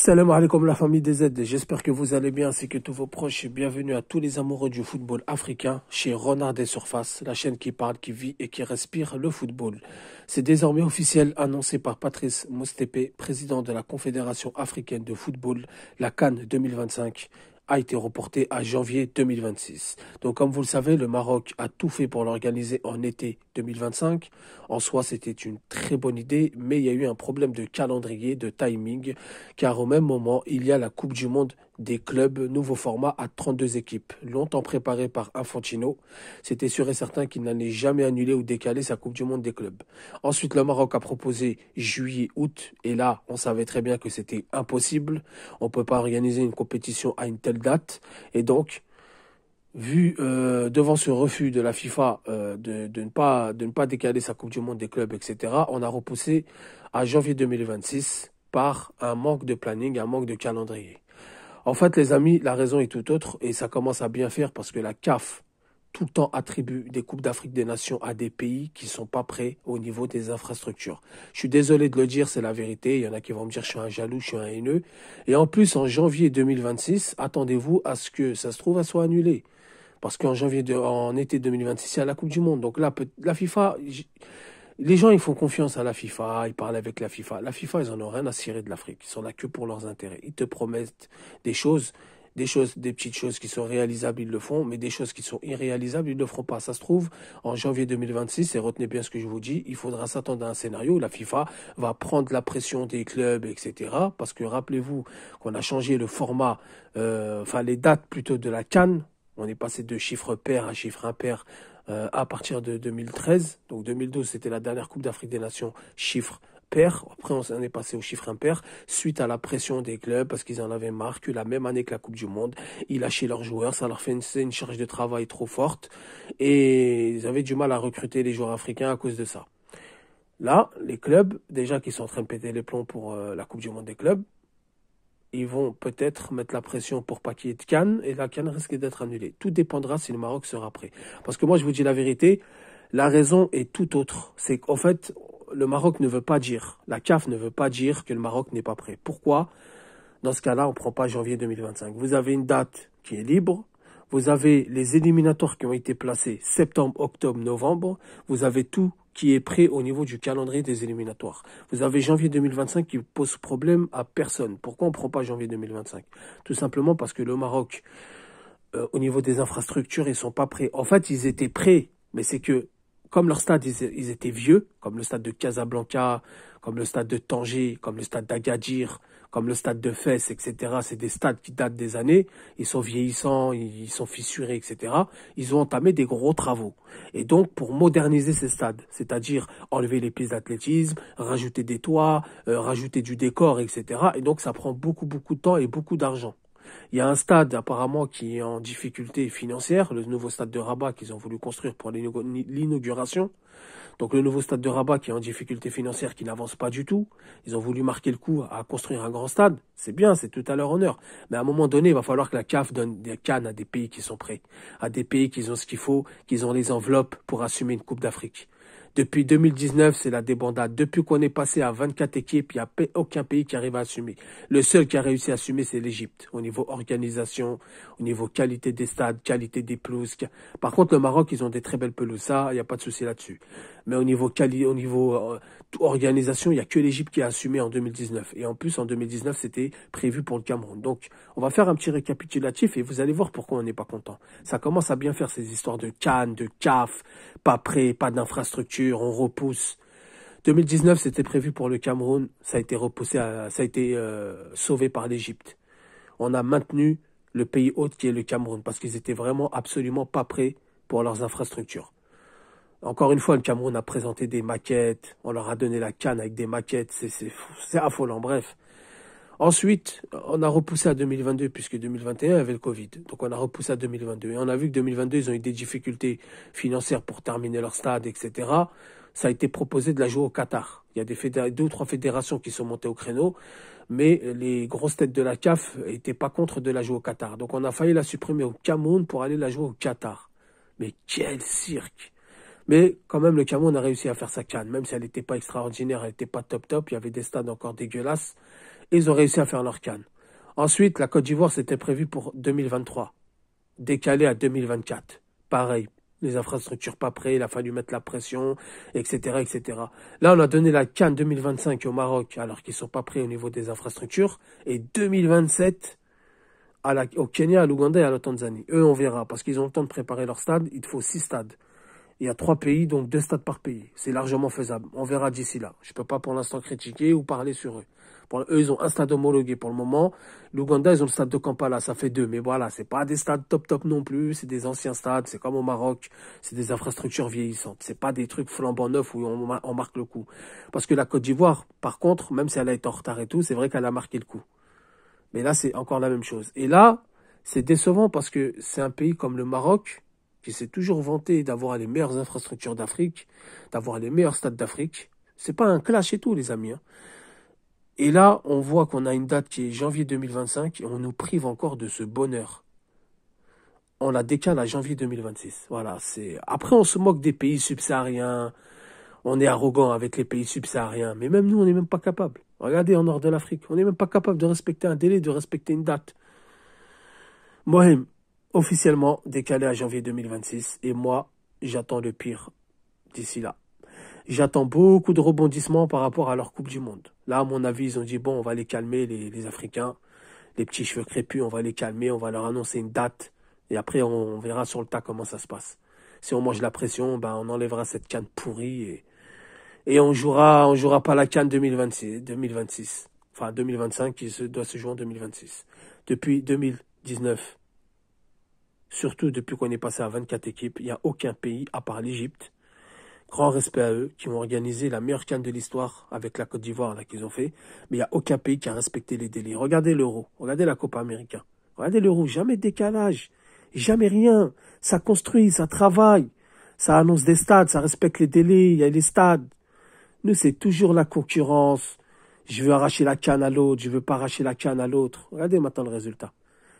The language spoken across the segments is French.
Salam alaikum la famille des Z, j'espère que vous allez bien ainsi que tous vos proches et bienvenue à tous les amoureux du football africain chez Renard des Surfaces, la chaîne qui parle, qui vit et qui respire le football. C'est désormais officiel annoncé par Patrice Motsepe, président de la Confédération africaine de football, la CAN 2025 a été reporté à janvier 2026. Donc comme vous le savez, le Maroc a tout fait pour l'organiser en été 2025. En soi, c'était une très bonne idée, mais il y a eu un problème de calendrier, de timing, car au même moment, il y a la Coupe du Monde des clubs, nouveau format à 32 équipes, longtemps préparé par Infantino. C'était sûr et certain qu'il n'allait jamais annuler ou décaler sa Coupe du Monde des clubs. Ensuite, le Maroc a proposé juillet-août, et là, on savait très bien que c'était impossible. On ne peut pas organiser une compétition à une telle date, et donc, vu devant ce refus de la FIFA de ne pas décaler sa Coupe du Monde des clubs, etc., on a repoussé à janvier 2026 par un manque de planning, un manque de calendrier. En fait, les amis, la raison est tout autre et ça commence à bien faire parce que la CAF tout le temps attribue des Coupes d'Afrique des Nations à des pays qui ne sont pas prêts au niveau des infrastructures. Je suis désolé de le dire, c'est la vérité. Il y en a qui vont me dire je suis un jaloux, je suis un haineux. Et en plus, en janvier 2026, attendez-vous à ce que ça se trouve, elle soit annulée. Parce en été 2026, il y a la Coupe du Monde. Donc là, la FIFA, les gens, ils font confiance à la FIFA, ils parlent avec la FIFA. La FIFA, ils en ont rien à cirer de l'Afrique. Ils sont là que pour leurs intérêts. Ils te promettent des petites choses qui sont réalisables, ils le font, mais des choses qui sont irréalisables, ils ne le feront pas. Ça se trouve, en janvier 2026, et retenez bien ce que je vous dis, il faudra s'attendre à un scénario où la FIFA va prendre la pression des clubs, etc. Parce que rappelez-vous qu'on a changé le format, les dates plutôt de la CAN. On est passé de chiffres pairs à chiffres impairs à partir de 2013. Donc 2012, c'était la dernière Coupe d'Afrique des Nations, chiffre pair. Après, on est passé au chiffre impair suite à la pression des clubs parce qu'ils en avaient marre que la même année que la Coupe du Monde, ils lâchaient leurs joueurs. Ça leur fait une charge de travail trop forte et ils avaient du mal à recruter les joueurs africains à cause de ça. Là, les clubs, déjà qui sont en train de péter les plombs pour la Coupe du Monde des clubs, ils vont peut-être mettre la pression pour pas qu'il y ait de CAN et la CAN risque d'être annulée. Tout dépendra si le Maroc sera prêt. Parce que moi, je vous dis la vérité, la raison est tout autre. C'est qu'en fait, le Maroc ne veut pas dire, la CAF ne veut pas dire que le Maroc n'est pas prêt. Pourquoi? Dans ce cas-là, on ne prend pas janvier 2025. Vous avez une date qui est libre. Vous avez les éliminatoires qui ont été placés septembre, octobre, novembre. Vous avez tout qui est prêt au niveau du calendrier des éliminatoires. Vous avez janvier 2025 qui pose problème à personne. Pourquoi on ne prend pas janvier 2025? Tout simplement parce que le Maroc, au niveau des infrastructures, ils ne sont pas prêts. En fait, ils étaient prêts, mais c'est que comme leur stade, ils étaient vieux, comme le stade de Casablanca, comme le stade de Tanger, comme le stade d'Agadir, comme le stade de Fès, etc. C'est des stades qui datent des années, ils sont vieillissants, ils sont fissurés, etc. Ils ont entamé des gros travaux. Et donc, pour moderniser ces stades, c'est-à-dire enlever les pistes d'athlétisme, rajouter des toits, rajouter du décor, etc. Et donc, ça prend beaucoup, beaucoup de temps et beaucoup d'argent. Il y a un stade apparemment qui est en difficulté financière, le nouveau stade de Rabat qu'ils ont voulu construire pour l'inauguration. Donc le nouveau stade de Rabat qui est en difficulté financière, qui n'avance pas du tout. Ils ont voulu marquer le coup à construire un grand stade. C'est bien, c'est tout à leur honneur. Mais à un moment donné, il va falloir que la CAF donne des cannes à des pays qui sont prêts, à des pays qui ont ce qu'il faut, qui ont les enveloppes pour assumer une Coupe d'Afrique. Depuis 2019, c'est la débandade. Depuis qu'on est passé à 24 équipes, il n'y a aucun pays qui arrive à assumer. Le seul qui a réussi à assumer, c'est l'Égypte. Au niveau organisation, au niveau qualité des stades, qualité des pelouses. Par contre, le Maroc, ils ont des très belles pelouses. Ça, il n'y a pas de souci là-dessus. Mais au niveau organisation, il n'y a que l'Égypte qui a assumé en 2019. Et en plus, en 2019, c'était prévu pour le Cameroun. Donc, on va faire un petit récapitulatif et vous allez voir pourquoi on n'est pas content. Ça commence à bien faire ces histoires de CAN, de CAF, pas prêt, pas d'infrastructure, on repousse. 2019, c'était prévu pour le Cameroun, ça a été repoussé, ça a été sauvé par l'Égypte. On a maintenu le pays hôte qui est le Cameroun parce qu'ils étaient vraiment absolument pas prêts pour leurs infrastructures. Encore une fois, le Cameroun a présenté des maquettes, on leur a donné la canne avec des maquettes, c'est affolant, bref. Ensuite, on a repoussé à 2022 puisque 2021 avait le Covid. Donc on a repoussé à 2022. Et on a vu que 2022, ils ont eu des difficultés financières pour terminer leur stade, etc. Ça a été proposé de la jouer au Qatar. Il y a deux ou trois fédérations qui sont montées au créneau, mais les grosses têtes de la CAF n'étaient pas contre de la jouer au Qatar. Donc on a failli la supprimer au Cameroun pour aller la jouer au Qatar. Mais quel cirque! Mais quand même, le Cameroun a réussi à faire sa CAN, même si elle n'était pas extraordinaire, elle n'était pas top top, il y avait des stades encore dégueulasses. Et ils ont réussi à faire leur CAN. Ensuite, la Côte d'Ivoire, c'était prévu pour 2023. Décalé à 2024. Pareil. Les infrastructures pas prêtes, il a fallu mettre la pression, etc., etc. Là, on a donné la CAN 2025 au Maroc, alors qu'ils sont pas prêts au niveau des infrastructures. Et 2027 au Kenya, à l'Ouganda et à la Tanzanie. Eux, on verra, parce qu'ils ont le temps de préparer leur stade. Il faut 6 stades. Il y a 3 pays, donc 2 stades par pays. C'est largement faisable. On verra d'ici là. Je peux pas pour l'instant critiquer ou parler sur eux. Eux, ils ont un stade homologué pour le moment. L'Ouganda, ils ont le stade de Kampala, ça fait 2. Mais voilà, c'est pas des stades top non plus. C'est des anciens stades. C'est comme au Maroc. C'est des infrastructures vieillissantes. C'est pas des trucs flambant neufs où on marque le coup. Parce que la Côte d'Ivoire, par contre, même si elle a été en retard et tout, c'est vrai qu'elle a marqué le coup. Mais là, c'est encore la même chose. Et là, c'est décevant parce que c'est un pays comme le Maroc qui s'est toujours vanté d'avoir les meilleures infrastructures d'Afrique, d'avoir les meilleurs stades d'Afrique. C'est pas un clash et tout, les amis. Hein. Et là, on voit qu'on a une date qui est janvier 2025 et on nous prive encore de ce bonheur. On la décale à janvier 2026. Voilà, c'est. Après, on se moque des pays subsahariens. On est arrogant avec les pays subsahariens. Mais même nous, on n'est même pas capable. Regardez en nord de l'Afrique. On n'est même pas capable de respecter un délai, de respecter une date. Mohem, officiellement décalé à janvier 2026. Et moi, j'attends le pire d'ici là. J'attends beaucoup de rebondissements par rapport à leur Coupe du Monde. Là, à mon avis, ils ont dit, bon, on va les calmer, les Africains. Les petits cheveux crépus, on va les calmer, on va leur annoncer une date. Et après, on verra sur le tas comment ça se passe. Si on mange la pression, ben, on enlèvera cette canne pourrie et on jouera pas la CAN 2026. Enfin, 2025 qui doit se jouer en 2026. Depuis 2019, surtout depuis qu'on est passé à 24 équipes, il n'y a aucun pays, à part l'Égypte, grand respect à eux, qui ont organisé la meilleure CAN de l'histoire avec la Côte d'Ivoire là qu'ils ont fait, mais il n'y a aucun pays qui a respecté les délais. Regardez l'Euro, regardez la Copa América, regardez l'Euro, jamais de décalage, jamais rien, ça construit, ça travaille, ça annonce des stades, ça respecte les délais, il y a les stades. Nous, c'est toujours la concurrence. Je veux arracher la canne à l'autre, je veux pas arracher la canne à l'autre. Regardez maintenant le résultat.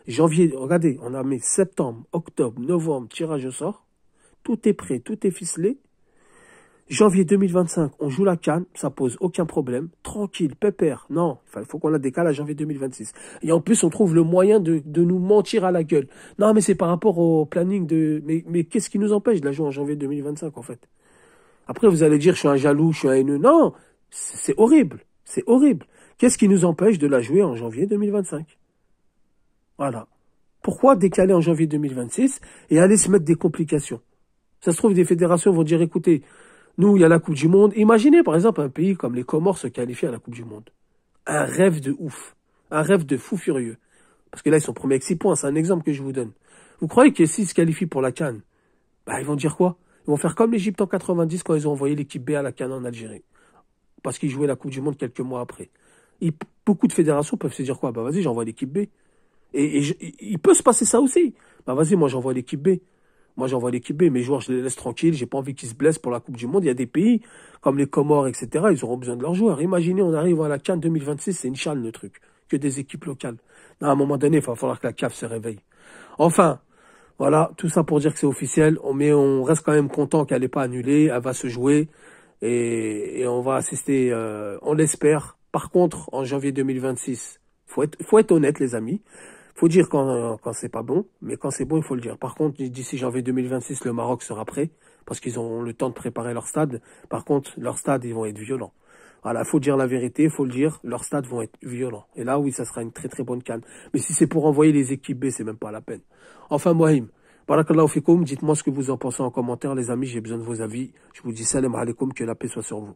Janvier, regardez, on a mis septembre, octobre, novembre, tirage au sort. Tout est prêt, tout est ficelé. Janvier 2025, on joue la canne, ça pose aucun problème. Tranquille, pépère. Non, il faut qu'on la décale à janvier 2026. Et en plus, on trouve le moyen de nous mentir à la gueule. Non, mais c'est par rapport au planning de... Mais qu'est-ce qui nous empêche de la jouer en janvier 2025, en fait? Après, vous allez dire, je suis un jaloux, je suis un haineux. Non, c'est horrible. C'est horrible. Qu'est-ce qui nous empêche de la jouer en janvier 2025? Voilà. Pourquoi décaler en janvier 2026 et aller se mettre des complications? Ça se trouve, des fédérations vont dire, écoutez, nous, il y a la Coupe du Monde. Imaginez, par exemple, un pays comme les Comores se qualifier à la Coupe du Monde. Un rêve de ouf. Un rêve de fou furieux. Parce que là, ils sont premiers avec 6 points. C'est un exemple que je vous donne. Vous croyez que s'ils se qualifient pour la CAN, bah, ils vont dire quoi? Ils vont faire comme l'Égypte en 90 quand ils ont envoyé l'équipe B à la CAN en Algérie. Parce qu'ils jouaient la Coupe du Monde quelques mois après. Beaucoup de fédérations peuvent se dire quoi? Bah vas-y, j'envoie l'équipe B. Et il peut se passer ça aussi. Bah vas-y, moi j'envoie l'équipe B. Moi j'envoie l'équipe B. Mes joueurs, je les laisse tranquilles. J'ai pas envie qu'ils se blessent pour la Coupe du Monde. Il y a des pays comme les Comores, etc. Ils auront besoin de leurs joueurs. Imaginez, on arrive à la CAN 2026, c'est une chale le truc. Que des équipes locales. Non, à un moment donné, il va falloir que la CAF se réveille. Enfin, voilà, tout ça pour dire que c'est officiel, mais on reste quand même content qu'elle n'est pas annulée, elle va se jouer et on va assister, on l'espère. Par contre, en janvier 2026, faut être honnête les amis, faut dire quand c'est pas bon, mais quand c'est bon, il faut le dire. Par contre, d'ici janvier 2026, le Maroc sera prêt parce qu'ils ont le temps de préparer leur stade. Par contre, leurs stades, ils vont être violents. Voilà, faut dire la vérité, il faut le dire, leurs stades vont être violents. Et là, oui, ça sera une très très bonne CAN. Mais si c'est pour envoyer les équipes B, c'est même pas la peine. Enfin, Mohim, barakallahu fikoum, dites-moi ce que vous en pensez en commentaire, les amis, j'ai besoin de vos avis. Je vous dis salam alaikum, que la paix soit sur vous.